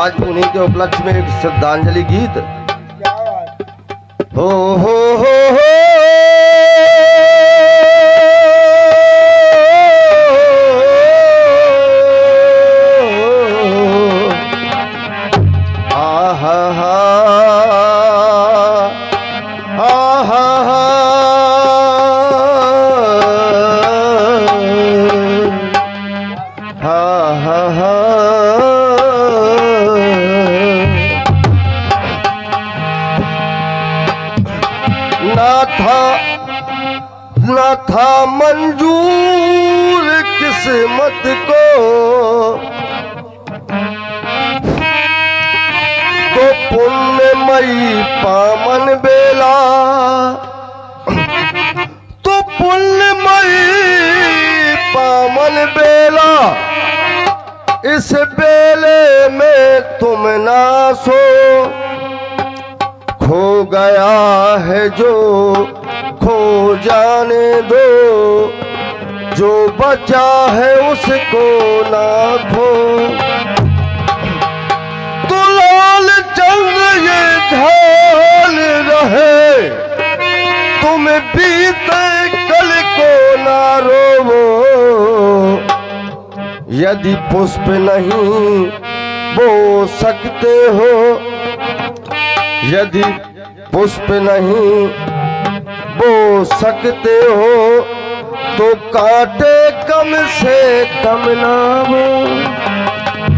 आज उन्हीं के उपलक्ष्य में एक श्रद्धांजलि गीत। हो हो हो हो न था मंजूर किस्मत को तो पुण्यमयी पावन बेला, तो पुण्यमयी पावन बेला, इस बेले में तुम ना सो। खो गया है जो खो जाने दो, जो बचा है उसको ना खो। तो लाल चंद ये ध्यान रहे, तुम बीते कल को ना रोवो। यदि पुष्प नहीं बो सकते हो, यदि पुष्प नहीं बो सकते हो, तो कांटे कम से कम ना बो,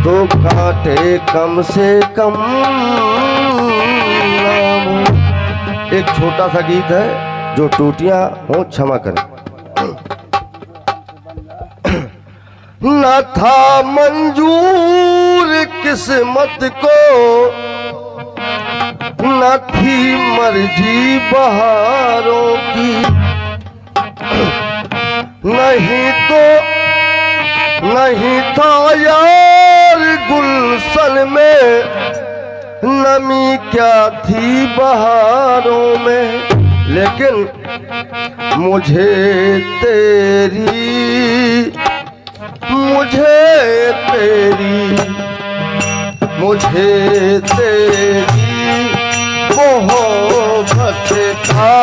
तो कांटे कम से कम ना बो। एक छोटा सा गीत है, जो टूटियां हो क्षमा करें। न था मंजूर किस्मत को, न थी मर्जी बहारों की, नहीं था यार गुलशन में, नमी क्या थी बहारों में। लेकिन मुझे तेरी मोहब्बत का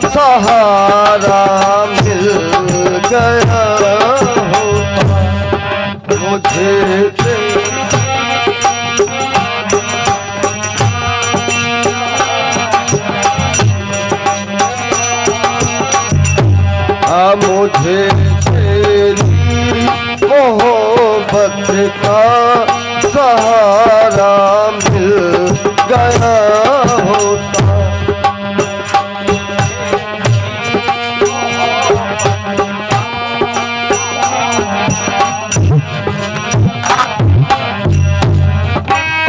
सहारा मिल गया होता, मुझे मुझे तेरी मोहब्बत का सहारा मिल गया होता।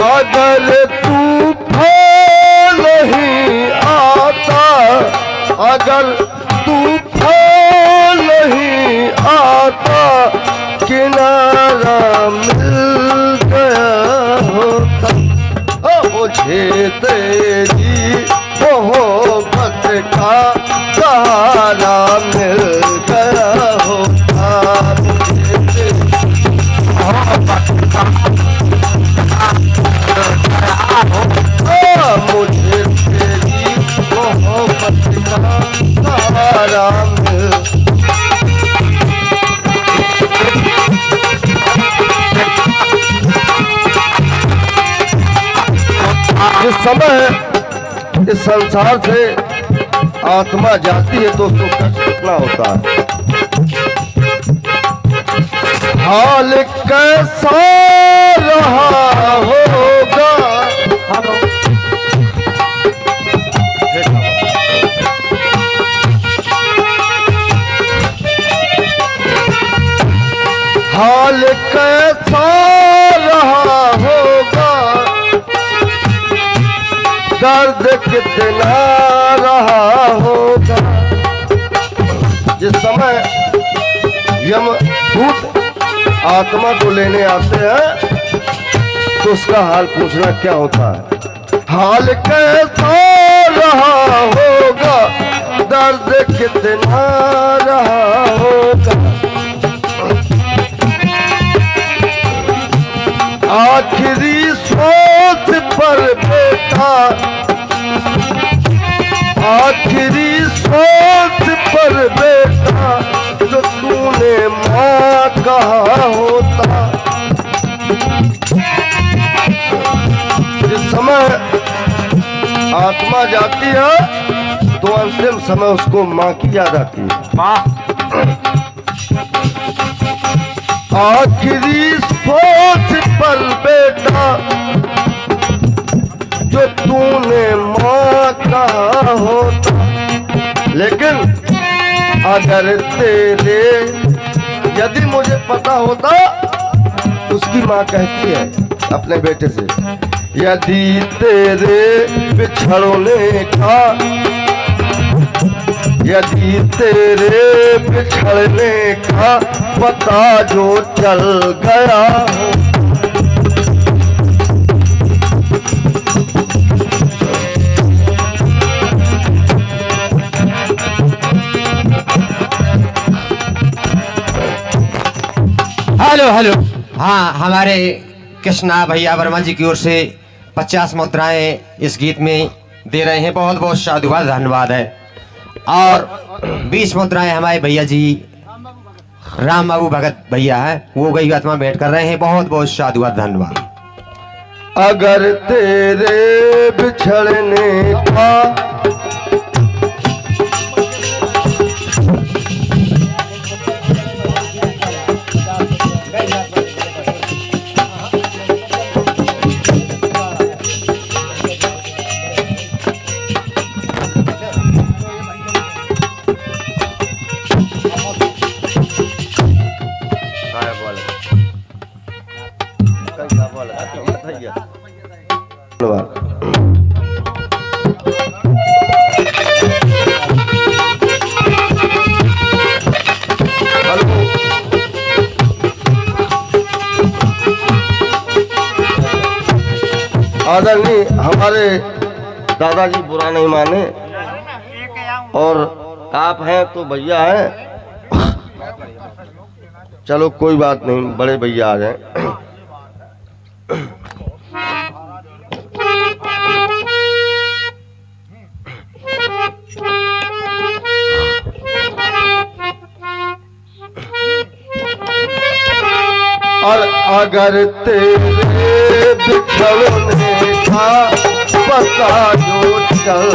अगर तूफान नहीं आता, अगर तूफान नहीं आता, किनारा मिल गया होता। मुझे तेरी मोहब्बत का सहारा मिल गया होता, मुझे तेरी मोहब्बत का सहारा मिल। जिस समय इस संसार से आत्मा जाती है तो उसको कष्ट कितना होता है। हाल कैसा रहा होगा, हाल कैसा रहा होगा, दर्द कितना रहा होगा। जिस समय यमदूत आत्मा को लेने आते हैं तो उसका हाल पूछना क्या होता है। हाल कैसा रहा होगा, दर्द कितना रहा होगा। आखिरी आत्मा जाती है तो अंतिम समय उसको माँ की याद आती है। आखिरी सोच पर बेटा जो तूने माँ का होता, लेकिन अगर तेरे यदि मुझे पता होता, उसकी माँ कहती है अपने बेटे से, यदि तेरे बिछड़ने का, यदि तेरे बिछड़ने का पता जो चल गया हो, हेलो हेलो। हाँ, हमारे कृष्णा भैया वर्मा जी की ओर से 50 मुद्राएं इस गीत में दे रहे हैं। बहुत बहुत साधुवाद, धन्यवाद है। और 20 मुद्राएं हमारे भैया जी राम बाबू भगत भैया हैं, वो गई आत्मा भेंट कर रहे हैं। बहुत बहुत साधुवाद, धन्यवाद। अगर तेरे बिछड़ने का आदरणीय हमारे दादाजी बुरा नहीं माने, और आप हैं तो भैया हैं, चलो कोई बात नहीं, बड़े भैया आ जाए। और अगर तेरे बिछड़ने का पता जो चल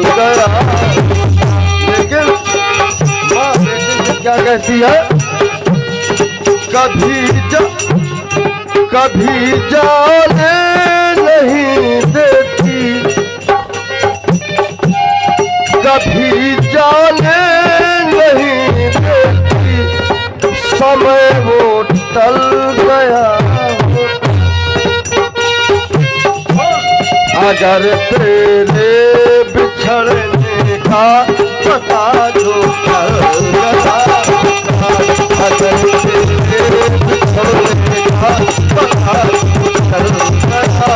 गया, लेकिन माँ बेटे से क्या कहती है, कभी जाने नहीं देती, कभी जाने नहीं देती, समय वो टल गया। अगर तेरे बिछड़ने का पता जो चल गया, अगर तेरे बिछड़ने का पता जो चल गया,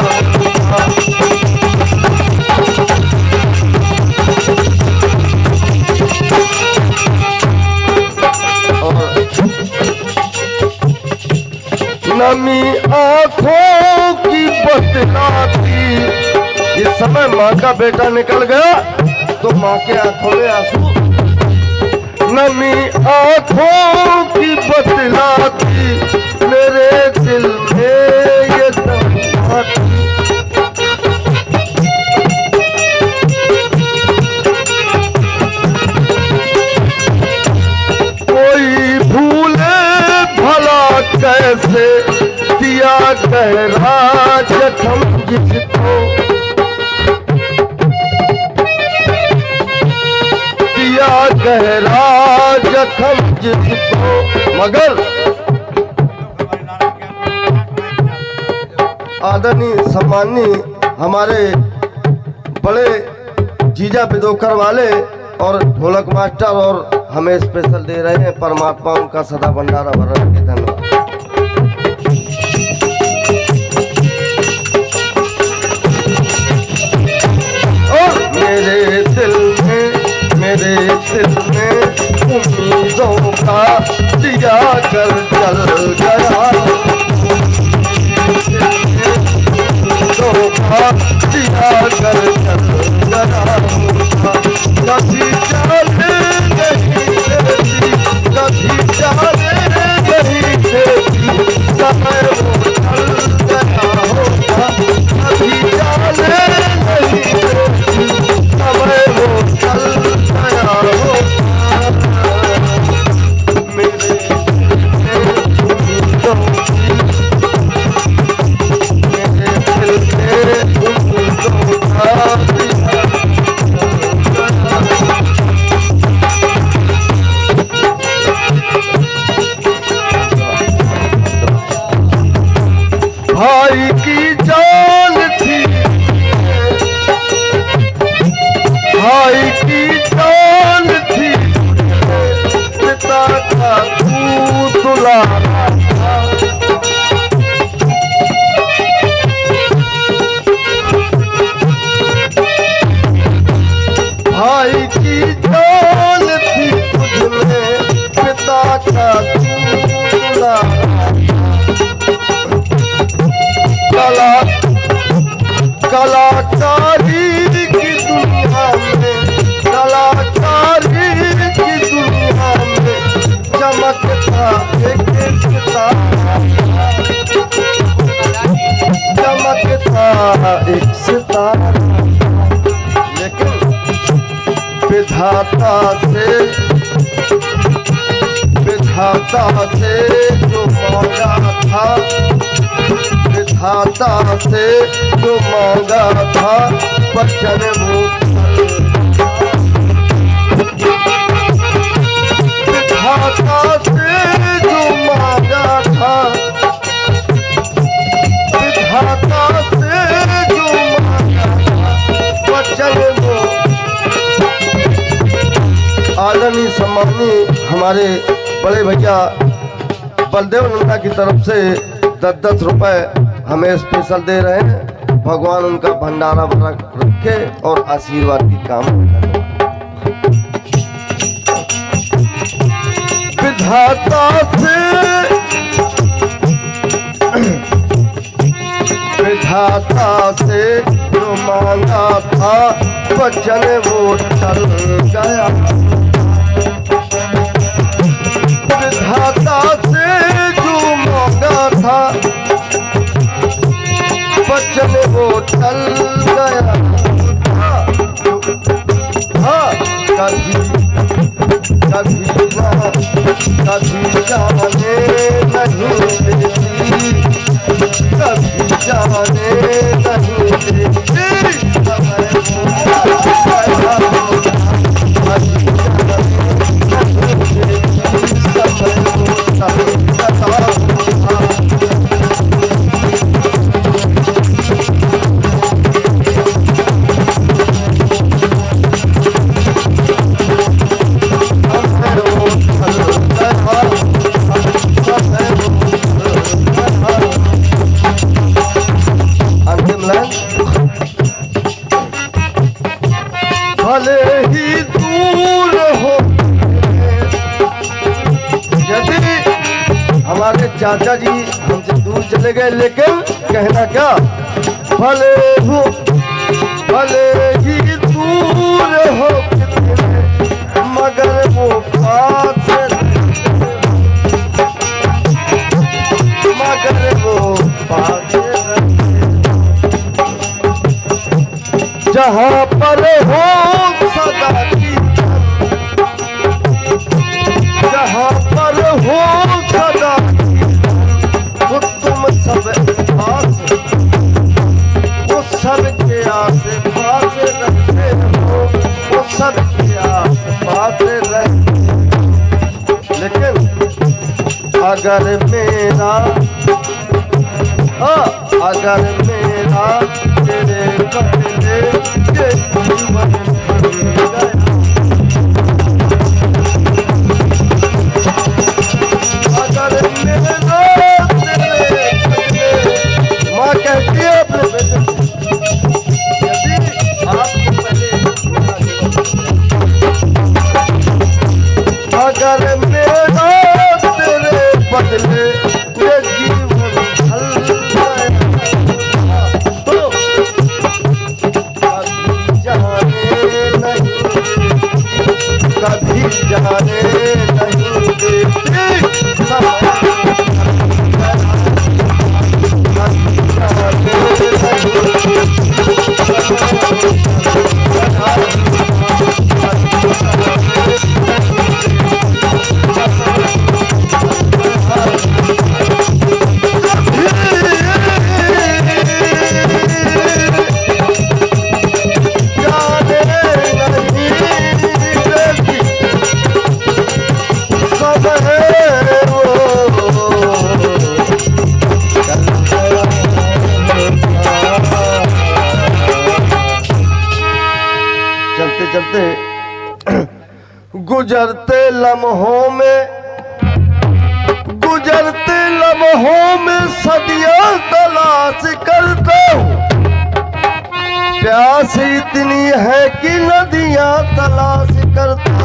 नमी आंखों की बतलाती, इस समय माँ का बेटा निकल गया तो माँ के आंखों में आंसू, नमी आंखों की बतलाती, मेरे दिल में ये दर्द, कोई भूले भला कैसे दिया गहरा जख्म जिसको, दिया गहरा जख्म जिसको, मगर आदरणीय सम्माननीय हमारे बड़े जीजा बिदोकर वाले और ढोलक मास्टर और हमें स्पेशल दे रहे हैं, परमात्मा उनका सदा भंडारा भर रखे। धन्यवाद। और मेरे दिल में उम्मीदों का दिया कर चल गया, उम्मीदों का दिया कर चल गया, कभी जाने नहीं देती, कभी जाने नहीं देती, समय वो चल गया होगा, कभी जाने नहीं देती, भाई की जान थी, भाई की जान थी, पिता का तू दुलारा था। भाई की जान थी तुझमें, पिता का तू दुलारा। कला कलाकारी की दुनिया में, कलाकारी की दुनिया में चमकता एक सितारा, चमकता एक सितारा। लेकिन विधाता से जो मांगा था, विधाता से जो मांगा था, वचन वो विधाता से जो मांगा था, विधाता से जो मांगा था, वचन वो। आदरणीय सम्माननीय हमारे बड़े भैया बलदेव नंदा की तरफ से 10-10 रुपए हमें स्पेशल दे रहे हैं। भगवान उनका भंडारा भरा रखे और आशीर्वाद की कामना करें। विधाता से, विधाता से जो मांगा था, वचन वो टल गया। विधाता से जो मांगा था, वचन वो टल गया। हाँ, कभी कभी ना कभी जाने नहीं देती, कभी जाने नहीं देती, भले ही दूर हो। यदि हमारे चाचा जी हमसे दूर चले गए, लेकिन कहना क्या, भले हो, भले ही दूर हो, मगर वो पास, मगर वो पास। जहाँ पर हो सदा की, जहाँ पर हो सदा की, वो तुम सब पास, वो सबके आस पास रहते हो, वो सबके आस पास रहते। लेकिन अगर मेरा, अगर मेरा तेरे बदले ये जीवन गया, अगर मेरा तेरे बदले, माँ कहती है अपने बेटे, यदि आपको पहले, अगर मेरा तेरे बदले ये जीवन ढल गया, तो कभी जाने नहीं गुजरते लम्हों में सदियां तलाश करता हूँ। प्यास इतनी है कि नदियां तलाश करता